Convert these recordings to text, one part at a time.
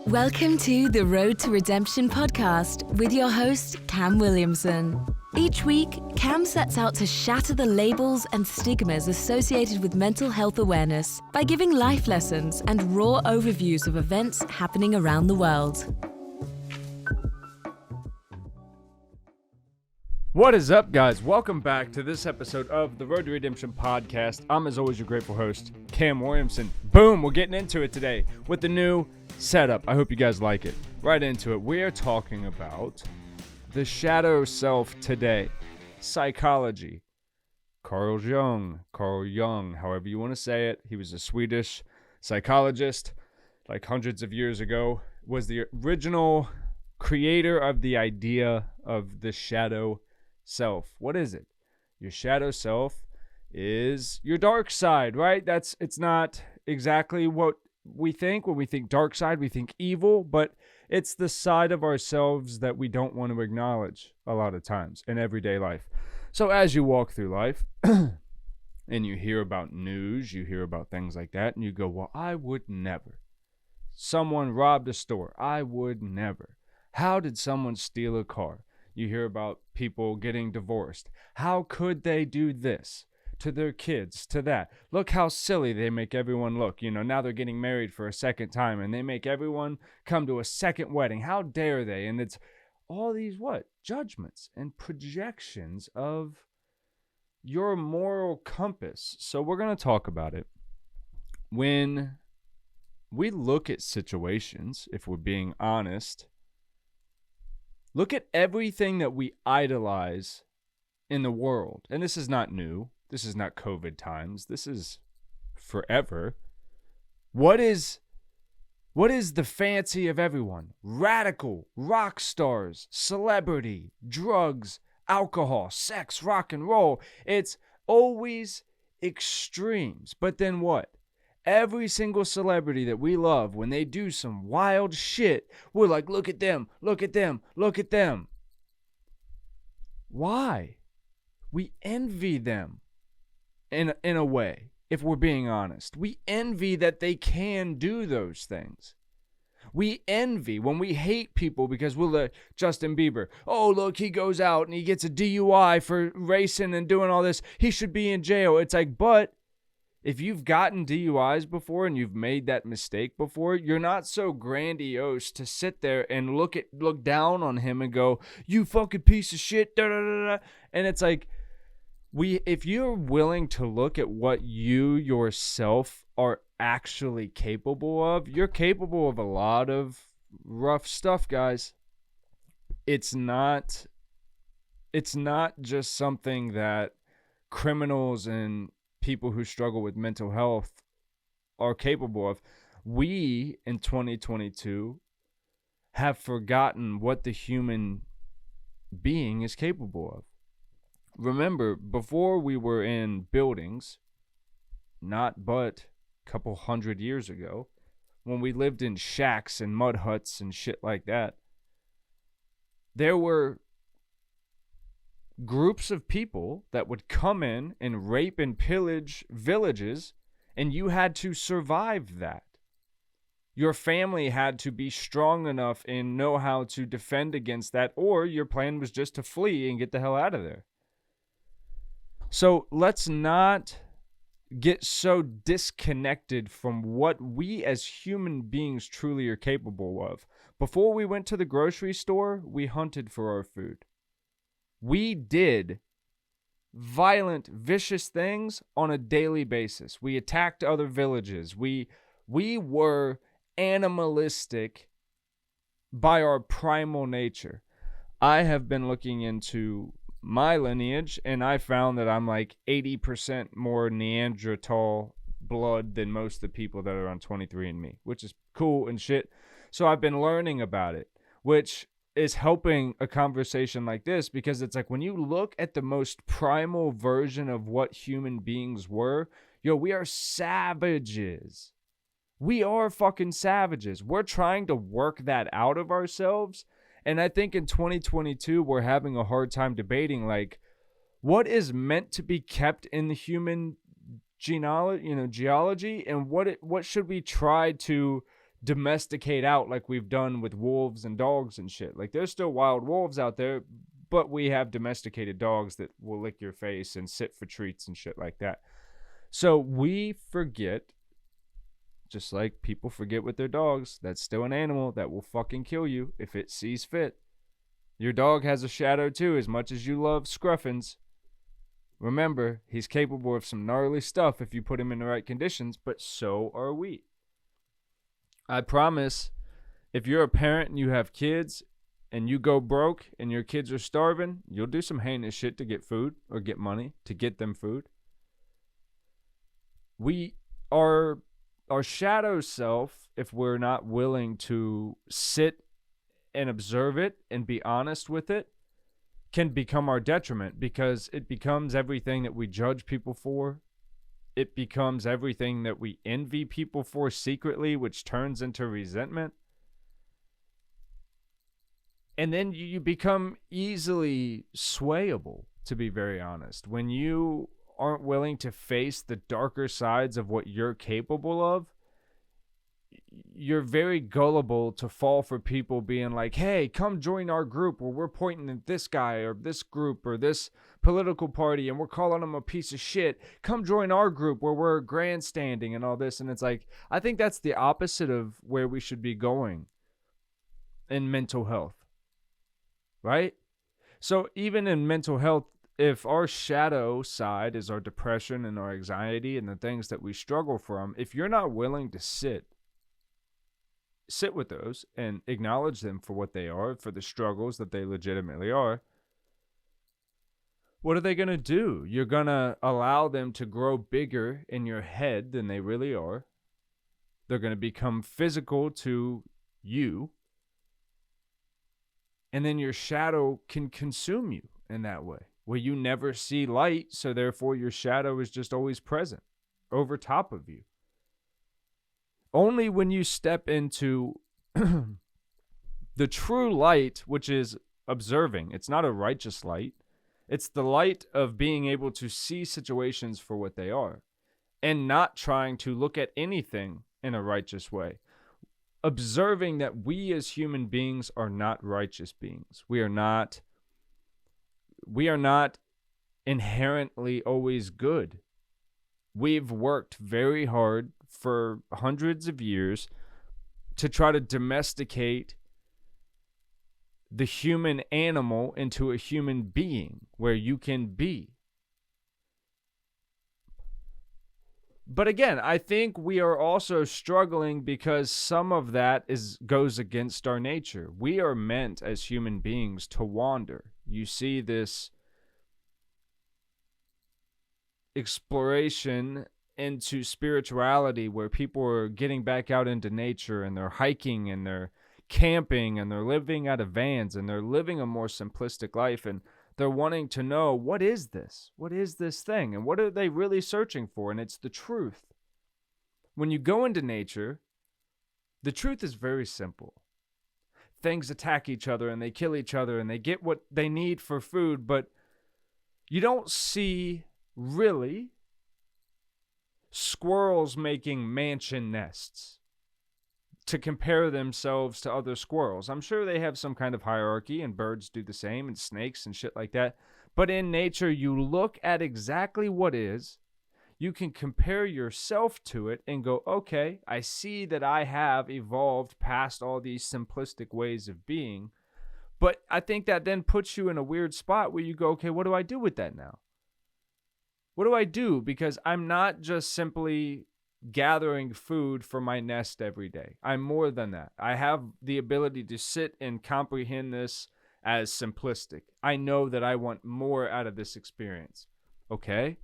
Welcome to the Road to Redemption podcast with your host, Cam Williamson. Each week, Cam sets out to shatter the labels and stigmas associated with mental health awareness by giving life lessons and raw overviews of events happening around the world. What is up, guys? Welcome back to this episode of the Road to Redemption podcast. I'm, as always, your grateful host, Cam Williamson. Boom, we're getting into it today with the new setup. I hope you guys like it. Right into it. We are talking about the shadow self today. Psychology. Carl Jung, however you want to say it. He was a Swedish psychologist, like hundreds of years ago. Was the original creator of the idea of the shadow self. What is it? Your shadow self is your dark side, right? It's not exactly what we think. When we think dark side, we think evil, but it's the side of ourselves that we don't want to acknowledge a lot of times in everyday life. So as you walk through life and you hear about news, you hear about things like that, and you go, well, I would never. Someone robbed a store. I would never. How did someone steal a car? You hear about people getting divorced. How could they do this to their kids, to that? Look how silly they make everyone look. You know, now they're getting married for a second time and they make everyone come to a second wedding. How dare they? And it's all these judgments and projections of your moral compass. So we're going to talk about it. When we look at situations, if we're being honest, look at everything that we idolize in the world. And this is not new. This is not COVID times. This is forever. What is the fancy of everyone? Radical, rock stars, celebrity, drugs, alcohol, sex, rock and roll. It's always extremes. But then what? Every single celebrity that we love, when they do some wild shit, we're like, look at them, look at them, look at them. Why? We envy them in a way, if we're being honest. We envy that they can do those things. We envy when we hate people because we're like Justin Bieber. Oh, look, he goes out and he gets a DUI for racing and doing all this. He should be in jail. It's like, but if you've gotten DUIs before and you've made that mistake before, you're not so grandiose to sit there and look down on him and go, you fucking piece of shit, da da da da. And it's like, if you're willing to look at what you yourself are actually capable of, you're capable of a lot of rough stuff, guys. It's not just something that criminals and people who struggle with mental health are capable of. We, in 2022, have forgotten what the human being is capable of. Remember, before we were in buildings, not but a couple hundred years ago, when we lived in shacks and mud huts and shit like that, there were groups of people that would come in and rape and pillage villages, and you had to survive that. Your family had to be strong enough and know how to defend against that, or your plan was just to flee and get the hell out of there. So let's not get so disconnected from what we as human beings truly are capable of. Before we went to the grocery store, we hunted for our food. We did violent, vicious things on a daily basis. We attacked other villages. We were animalistic by our primal nature. I have been looking into my lineage, and I found that I'm like 80% more Neanderthal blood than most of the people that are on 23andMe, which is cool and shit. So I've been learning about it, which is helping a conversation like this, because it's like when you look at the most primal version of what human beings were, we are savages. We are fucking savages. We're trying to work that out of ourselves. And I think in 2022, we're having a hard time debating, like, what is meant to be kept in the human genealogy, and what should we try to domesticate out like we've done with wolves and dogs and shit. Like, there's still wild wolves out there, but we have domesticated dogs that will lick your face and sit for treats and shit like that. So we forget, just like people forget with their dogs, that's still an animal that will fucking kill you if it sees fit. Your dog has a shadow too, as much as you love Scruffins. Remember, he's capable of some gnarly stuff if you put him in the right conditions, but so are we. I promise, if you're a parent and you have kids and you go broke and your kids are starving, you'll do some heinous shit to get food or get money to get them food. Our shadow self, if we're not willing to sit and observe it and be honest with it, can become our detriment, because it becomes everything that we judge people for. It becomes everything that we envy people for secretly, which turns into resentment. And then you become easily swayable, to be very honest. When you aren't willing to face the darker sides of what you're capable of, you're very gullible to fall for people being like, hey, come join our group where we're pointing at this guy or this group or this political party and we're calling them a piece of shit. Come join our group where we're grandstanding and all this. And it's like, I think that's the opposite of where we should be going in mental health, right? So even in mental health, if our shadow side is our depression and our anxiety and the things that we struggle from, if you're not willing to sit with those and acknowledge them for what they are, for the struggles that they legitimately are, what are they going to do? You're going to allow them to grow bigger in your head than they really are. They're going to become physical to you. And then your shadow can consume you in that way, where you never see light, so therefore your shadow is just always present over top of you. Only when you step into the true light, which is observing, it's not a righteous light, it's the light of being able to see situations for what they are and not trying to look at anything in a righteous way. Observing that we as human beings are not righteous beings. We are not inherently always good. We've worked very hard for hundreds of years to try to domesticate the human animal into a human being where you can be. But again, I think we are also struggling because some of that goes against our nature. We are meant as human beings to wander. You see this exploration into spirituality where people are getting back out into nature and they're hiking and they're camping and they're living out of vans and they're living a more simplistic life, and they're wanting to know, what is this? What is this thing? And what are they really searching for? And it's the truth. When you go into nature, the truth is very simple. Things attack each other and they kill each other and they get what they need for food, but you don't see really squirrels making mansion nests to compare themselves to other squirrels. I'm sure they have some kind of hierarchy, and birds do the same, and snakes and shit like that. But in nature, you look at exactly what is, you can compare yourself to it and go, okay, I see that I have evolved past all these simplistic ways of being. But I think that then puts you in a weird spot where you go, okay, what do I do with that now? What do I do? Because I'm not just simply gathering food for my nest every day. I'm more than that. I have the ability to sit and comprehend this as simplistic. I know that I want more out of this experience. Okay?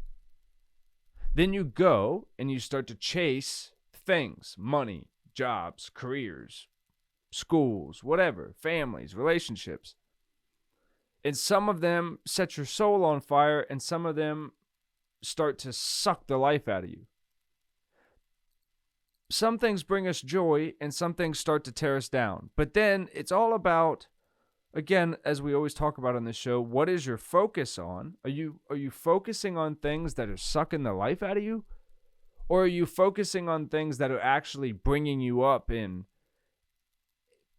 Then you go and you start to chase things, money, jobs, careers, schools, whatever, families, relationships. And some of them set your soul on fire, and some of them start to suck the life out of you. Some things bring us joy and some things start to tear us down. But then it's all about, again, as we always talk about on this show, what is your focus on? Are you focusing on things that are sucking the life out of you? Or are you focusing on things that are actually bringing you up in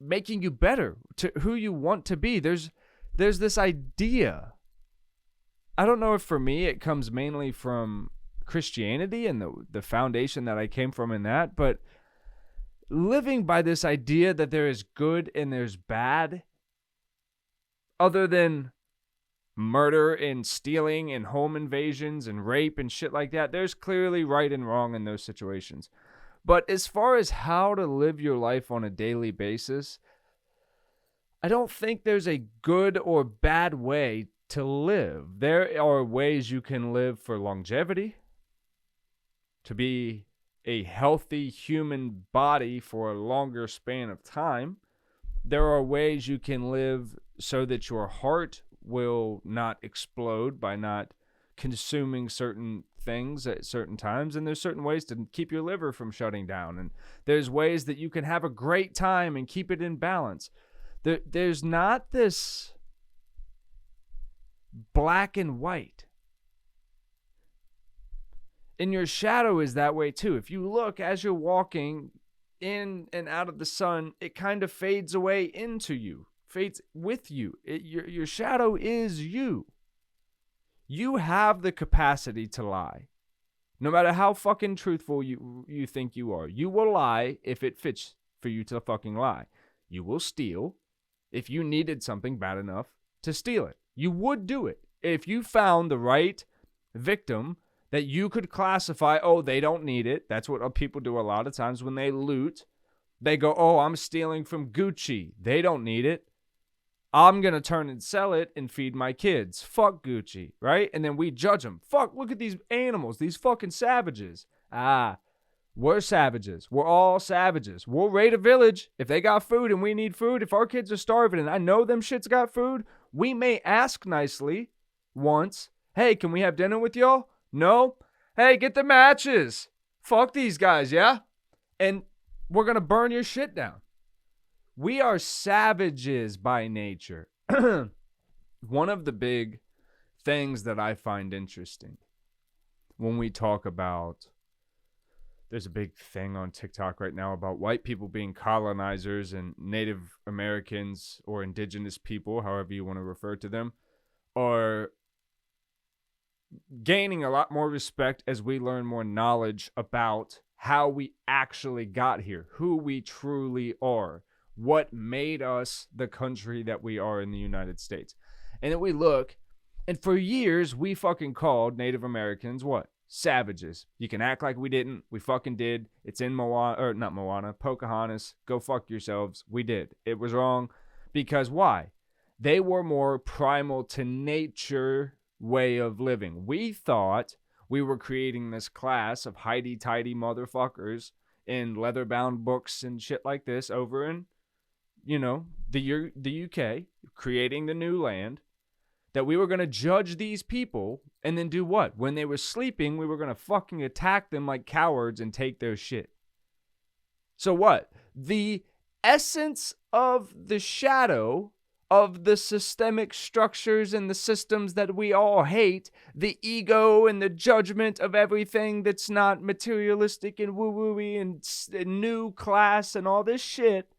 making you better to who you want to be. There's this idea. I don't know if for me it comes mainly from Christianity and the foundation that I came from in that, but living by this idea that there is good and there's bad, other than murder and stealing and home invasions and rape and shit like that, there's clearly right and wrong in those situations. But as far as how to live your life on a daily basis, I don't think there's a good or bad way to live. There are ways you can live for longevity, to be a healthy human body for a longer span of time. There are ways you can live so that your heart will not explode by not consuming certain things at certain times, and there's certain ways to keep your liver from shutting down, and there's ways that you can have a great time and keep it in balance. There's not this black and white. And your shadow is that way too. If you look as you're walking in and out of the sun, it kind of fades away into you, fades with you. Your shadow is you. You have the capacity to lie. No matter how fucking truthful you think you are. You will lie if it fits for you to fucking lie. You will steal if you needed something bad enough to steal it. You would do it. If you found the right victim that you could classify, oh, they don't need it. That's what people do a lot of times when they loot. They go, oh, I'm stealing from Gucci. They don't need it. I'm going to turn and sell it and feed my kids. Fuck Gucci, right? And then we judge them. Fuck, look at these animals, these fucking savages. We're savages. We're all savages. We'll raid a village if they got food and we need food. If our kids are starving and I know them shits got food, we may ask nicely once, hey, can we have dinner with y'all? No? Hey, get the matches. Fuck these guys, yeah? And we're going to burn your shit down. We are savages by nature. One of the big things that I find interesting when we talk about, there's a big thing on TikTok right now about white people being colonizers and Native Americans or indigenous people, however you want to refer to them, are gaining a lot more respect as we learn more knowledge about how we actually got here, who we truly are, what made us the country that we are in the United States. And then we look, and for years we fucking called Native Americans what? Savages. You can act like we didn't. We fucking did. It's in Pocahontas. Go fuck yourselves. We did. It was wrong. Because why? They were more primal to nature way of living. We thought we were creating this class of hidey-tidy motherfuckers in leather-bound books and shit like this over in, the UK, creating the new land, that we were going to judge these people and then do what? When they were sleeping, we were going to fucking attack them like cowards and take their shit. So what? The essence of the shadow of the systemic structures and the systems that we all hate, the ego and the judgment of everything that's not materialistic and woo-woo-y and new class and all this shit,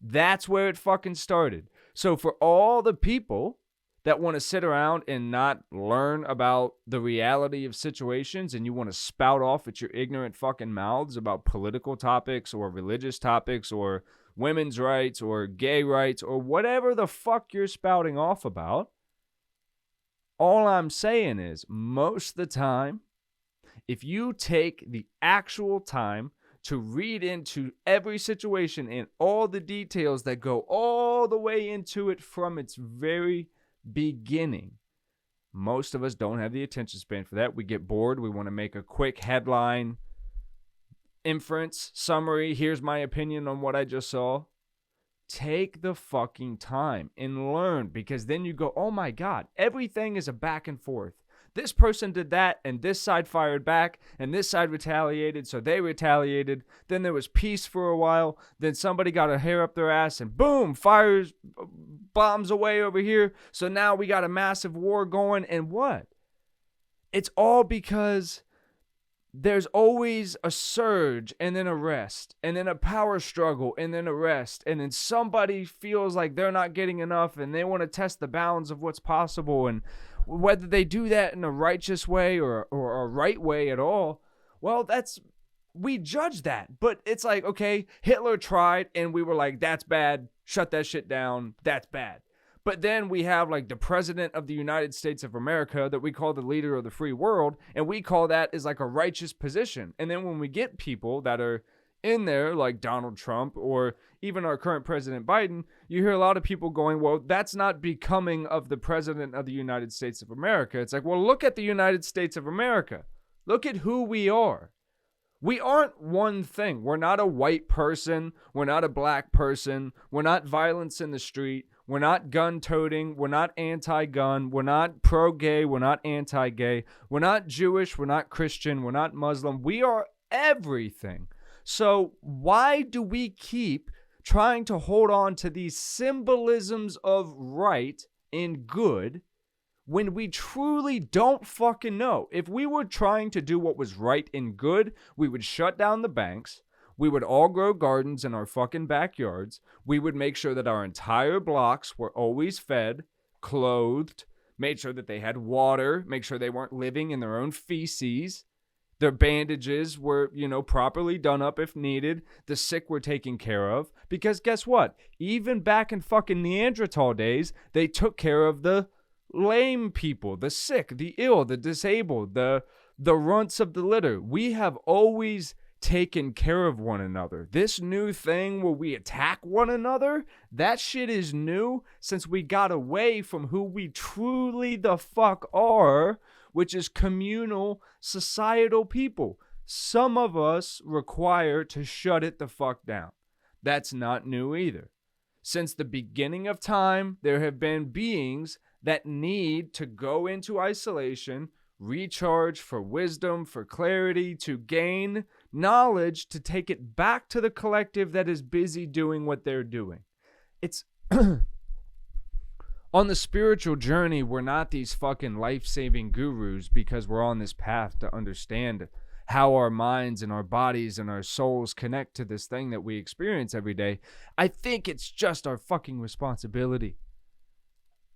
that's where it fucking started. So for all the people that want to sit around and not learn about the reality of situations, and you want to spout off at your ignorant fucking mouths about political topics or religious topics or women's rights or gay rights or whatever the fuck you're spouting off about, all I'm saying is most of the time, if you take the actual time to read into every situation and all the details that go all the way into it from its very beginning, most of us don't have the attention span for that. We get bored. We want to make a quick headline, inference, summary. Here's my opinion on what I just saw. Take the fucking time and learn, because then you go, oh my God, everything is a back and forth. This person did that, and this side fired back, and this side retaliated, so they retaliated. Then there was peace for a while. Then somebody got a hair up their ass, and boom, fires bombs away over here. So now we got a massive war going, and what? It's all because there's always a surge and then a rest and then a power struggle and then a rest. And then somebody feels like they're not getting enough and they want to test the bounds of what's possible. And whether they do that in a righteous way or a right way at all, well, we judge that. But it's like, okay, Hitler tried and we were like, that's bad. Shut that shit down. That's bad. But then we have like the president of the United States of America that we call the leader of the free world, and we call that as like a righteous position. And then when we get people that are in there like Donald Trump or even our current president Biden, you hear a lot of people going, well, that's not becoming of the president of the United States of America. It's like, well, look at the United States of America. Look at who we are. We aren't one thing. We're not a white person. We're not a black person. We're not violence in the street. We're not gun-toting. We're not anti-gun. We're not pro-gay. We're not anti-gay. We're not Jewish. We're not Christian. We're not Muslim. We are everything. So why do we keep trying to hold on to these symbolisms of right and good when we truly don't fucking know? If we were trying to do what was right and good, we would shut down the banks. We would all grow gardens in our fucking backyards. We would make sure that our entire blocks were always fed, clothed, made sure that they had water, make sure they weren't living in their own feces. Their bandages were, properly done up if needed. The sick were taken care of. Because guess what? Even back in fucking Neanderthal days, they took care of the lame people, the sick, the ill, the disabled, the runts of the litter. We have always taken care of one another. This new thing where we attack one another, that shit is new since we got away from who we truly the fuck are, which is communal, societal people. Some of us require to shut it the fuck down. That's not new either. Since the beginning of time, there have been beings that need to go into isolation, recharge for wisdom, for clarity, to gain knowledge, to take it back to the collective that is busy doing what they're doing. It's on the spiritual journey, we're not these fucking life-saving gurus because we're on this path to understand how our minds and our bodies and our souls connect to this thing that we experience every day. I think it's just our fucking responsibility.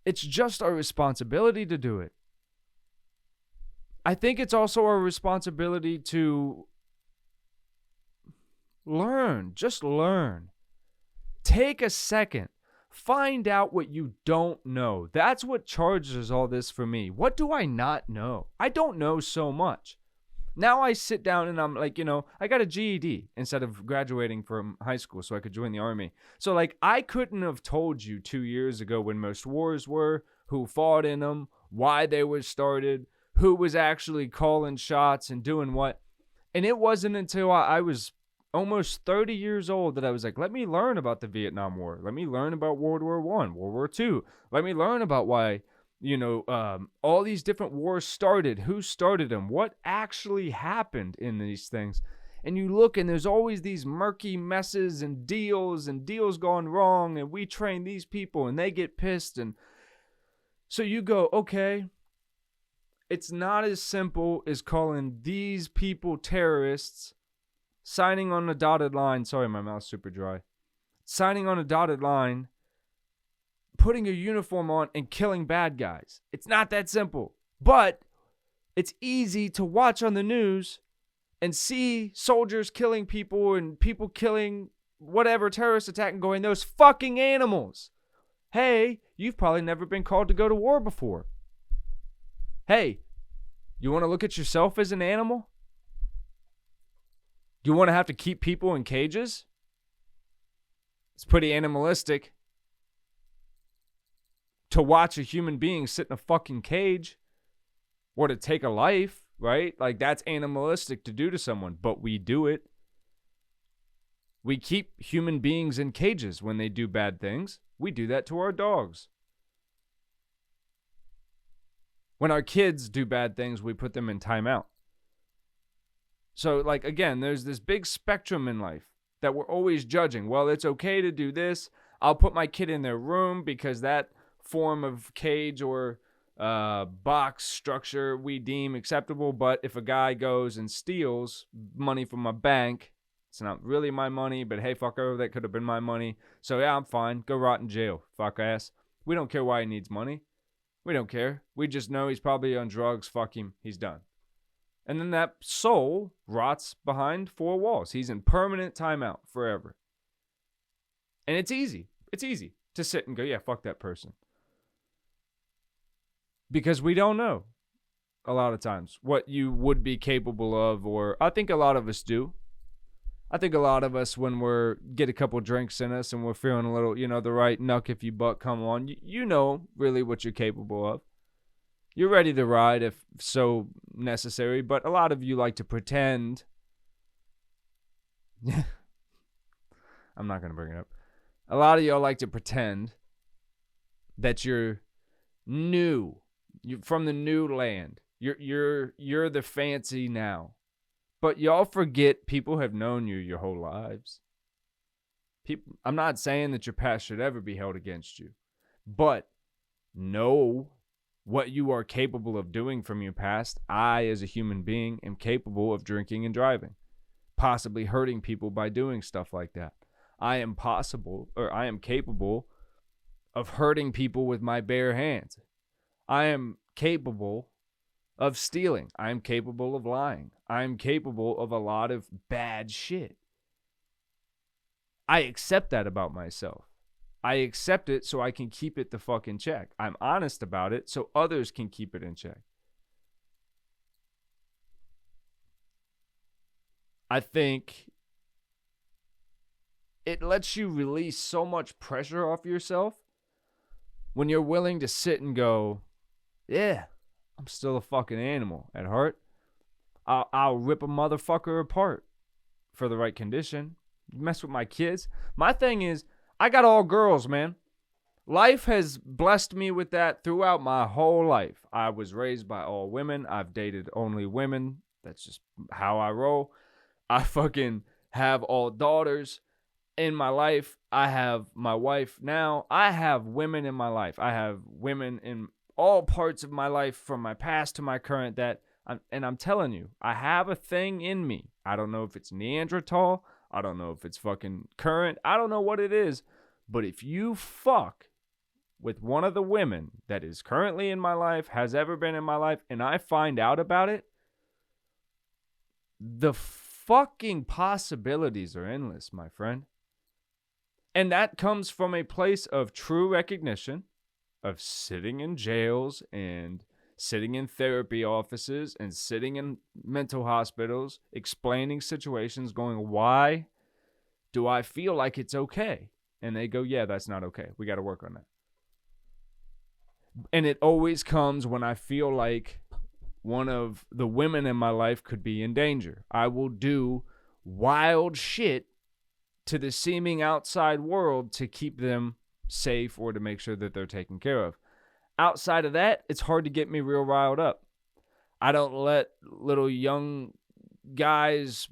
It's just our responsibility to do it. I think it's also our responsibility to learn. Just learn. Take a second. Find out what you don't know. That's what charges all this for me. What do I not know? I don't know so much. Now I sit down and I'm like, I got a GED instead of graduating from high school so I could join the army. So like, I couldn't have told you 2 years ago when most wars were, who fought in them, why they were started, who was actually calling shots and doing what. And it wasn't until I was almost 30 years old that I was like, let me learn about the Vietnam War. Let me learn about World War I, World War II. Let me learn about why, all these different wars started, who started them, what actually happened in these things. And you look and there's always these murky messes and deals gone wrong. And we train these people and they get pissed. And so you go, okay, it's not as simple as calling these people terrorists, signing on a dotted line. Sorry, my mouth's super dry. Signing on a dotted line, putting a uniform on and killing bad guys. It's not that simple. But it's easy to watch on the news and see soldiers killing people and people killing whatever terrorist attack and going, those fucking animals. Hey, you've probably never been called to go to war before. Hey, you want to look at yourself as an animal? You want to have to keep people in cages? It's pretty animalistic to watch a human being sit in a fucking cage or to take a life, right? Like, that's animalistic to do to someone, but we do it. We keep human beings in cages when they do bad things. We do that to our dogs. When our kids do bad things, we put them in timeout. So, like, again, there's this big spectrum in life that we're always judging. Well, it's okay to do this. I'll put my kid in their room because that form of cage or box structure we deem acceptable. But if a guy goes and steals money from a bank, it's not really my money, but hey, fucker, that could have been my money. So yeah, I'm fine. Go rot in jail, fuck ass. We don't care why he needs money. We don't care. We just know he's probably on drugs. Fuck him. He's done. And then that soul rots behind four walls. He's in permanent timeout forever. And it's easy. It's easy to sit and go, yeah, fuck that person. Because we don't know a lot of times what you would be capable of, or I think a lot of us do. I think a lot of us, when we're get a couple drinks in us and we're feeling a little, the right knuck if you buck come on, you know really what you're capable of. You're ready to ride if so necessary, but a lot of you like to pretend. I'm not going to bring it up. A lot of y'all like to pretend that you're new. You're from the new land. You're the fancy now. But y'all forget people have known you your whole lives. I'm not saying that your past should ever be held against you, but know what you are capable of doing from your past. I, as a human being, am capable of drinking and driving, possibly hurting people by doing stuff like that. I am capable of hurting people with my bare hands. I am capable of stealing. I am capable of lying. I am capable of a lot of bad shit. I accept that about myself. I accept it so I can keep it the fuck in check. I'm honest about it so others can keep it in check. I think it lets you release so much pressure off yourself when you're willing to sit and go, yeah, I'm still a fucking animal at heart. I'll rip a motherfucker apart for the right condition. Mess with my kids. My thing is, I got all girls, man. Life has blessed me with that throughout my whole life. I was raised by all women. I've dated only women. That's just how I roll. I fucking have all daughters in my life. I have my wife now. I have women in my life. I have women in all parts of my life, from my past to my current, I'm telling you, I have a thing in me. I don't know if it's Neanderthal. I don't know if it's fucking current. I don't know what it is. But if you fuck with one of the women that is currently in my life, has ever been in my life, and I find out about it, the fucking possibilities are endless, my friend. And that comes from a place of true recognition, of sitting in jails and sitting in therapy offices and sitting in mental hospitals, explaining situations, going, why do I feel like it's okay? And they go, yeah, that's not okay. We got to work on that. And it always comes when I feel like one of the women in my life could be in danger. I will do wild shit to the seeming outside world to keep them safe or to make sure that they're taken care of. Outside of that, it's hard to get me real riled up. I don't let little young guys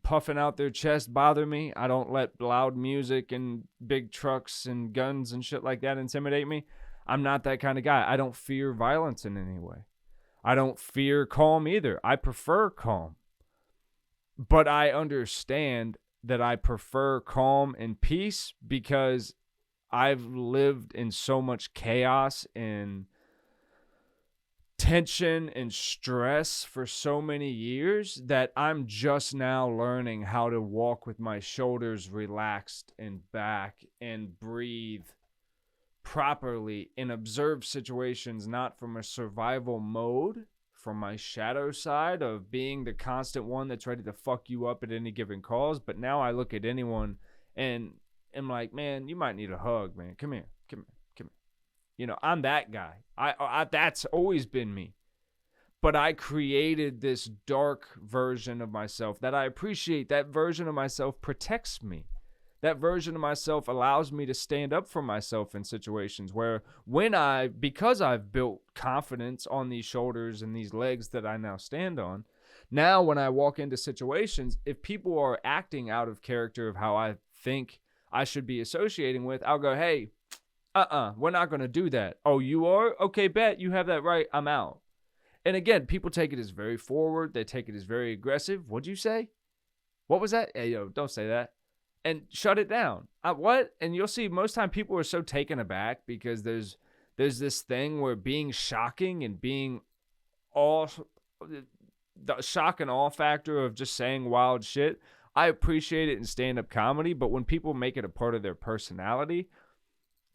puffing out their chest bother me. I don't let loud music and big trucks and guns and shit like that intimidate me. I'm not that kind of guy. I don't fear violence in any way. I don't fear calm either. I prefer calm. But I understand that I prefer calm and peace because I've lived in so much chaos and tension and stress for so many years that I'm just now learning how to walk with my shoulders relaxed and back and breathe properly and observe situations not from a survival mode, from my shadow side of being the constant one that's ready to fuck you up at any given cause. But now I look at anyone and am like, man, you might need a hug, man. Come here. I'm that guy. I that's always been me. But I created this dark version of myself that I appreciate. That version of myself protects me. That version of myself allows me to stand up for myself in situations where because I've built confidence on these shoulders and these legs that I now stand on, now when I walk into situations, if people are acting out of character of how I think I should be associating with, I'll go, hey, We're not going to do that. Oh, you are? Okay, bet. You have that right. I'm out. And again, people take it as very forward. They take it as very aggressive. What'd you say? What was that? Hey, yo, don't say that. And shut it down. What? And you'll see most time people are so taken aback because there's this thing where being shocking and being all the shock and awe factor of just saying wild shit. I appreciate it in stand-up comedy, but when people make it a part of their personality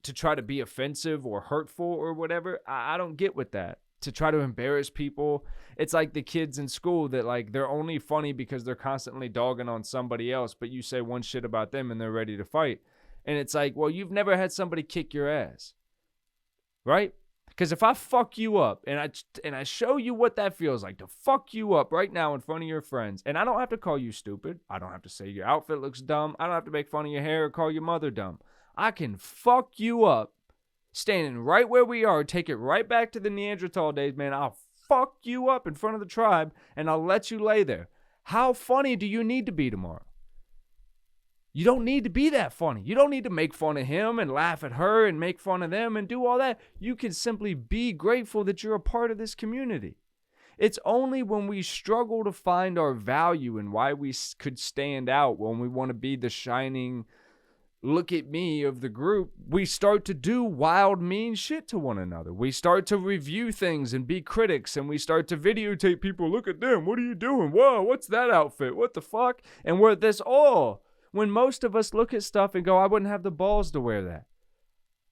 to try to be offensive or hurtful or whatever, I don't get with that. To try to embarrass people. It's like the kids in school that like they're only funny because they're constantly dogging on somebody else, but you say one shit about them and they're ready to fight. And it's like, well, you've never had somebody kick your ass. Right? Because if I fuck you up and I show you what that feels like to fuck you up right now in front of your friends, and I don't have to call you stupid. I don't have to say your outfit looks dumb. I don't have to make fun of your hair or call your mother dumb. I can fuck you up standing right where we are, take it right back to the Neanderthal days, man. I'll fuck you up in front of the tribe and I'll let you lay there. How funny do you need to be tomorrow? You don't need to be that funny. You don't need to make fun of him and laugh at her and make fun of them and do all that. You can simply be grateful that you're a part of this community. It's only when we struggle to find our value and why we could stand out, when we want to be the shining look at me of the group, we start to do wild, mean shit to one another. We start to review things and be critics, and we start to videotape people. Look at them. What are you doing? Whoa, what's that outfit? What the fuck? And we're this all. When most of us look at stuff and go, I wouldn't have the balls to wear that.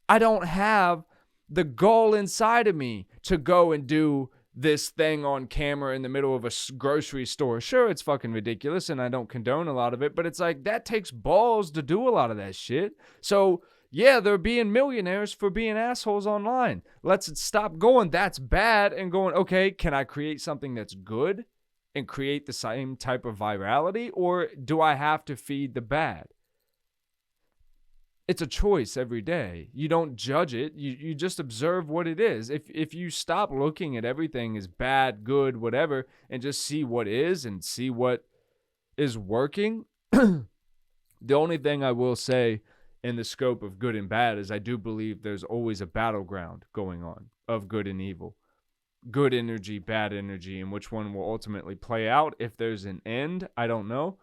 I don't have the gall inside of me to go and do this thing on camera in the middle of a grocery store. Sure, it's fucking ridiculous and I don't condone a lot of it, but it's like that takes balls to do a lot of that shit. So yeah, they're being millionaires for being assholes online. Let's stop going, that's bad, and going, okay, can I create something that's good and create the same type of virality, or do I have to feed the bad? It's a choice every day. You don't judge it. You just observe what it is. If you stop looking at everything as bad, good, whatever, and just see what is and see what is working, the only thing I will say in the scope of good and bad is I do believe there's always a battleground going on of good and evil. Good energy, bad energy, and which one will ultimately play out. If there's an end, I don't know.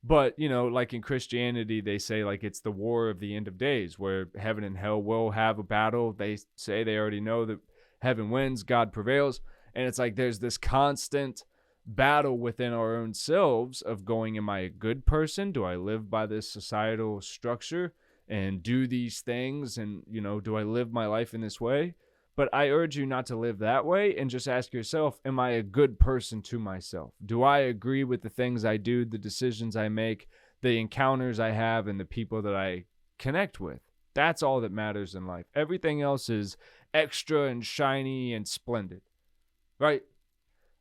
But, you know, like in Christianity, they say like it's the war of the end of days where heaven and hell will have a battle. They say they already know that heaven wins, God prevails. And it's like there's this constant battle within our own selves of going, am I a good person? Do I live by this societal structure and do these things? And, you know, do I live my life in this way? But I urge you not to live that way and just ask yourself, am I a good person to myself? Do I agree with the things I do, the decisions I make, the encounters I have, and the people that I connect with? That's all that matters in life. Everything else is extra and shiny and splendid, right?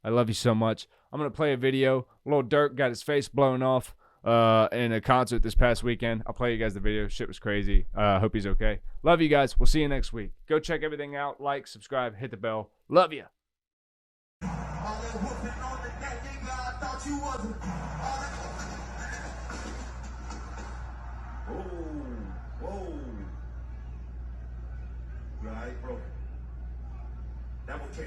I love you so much. I'm going to play a video. Lil Durk got his face blown off in a concert this past weekend. I'll play you guys the video. Shit was crazy. Hope he's okay. Love you guys. We'll see you next week. Go check everything out. Like, subscribe, hit the bell. Love you. Whoa. You all right, bro? That one came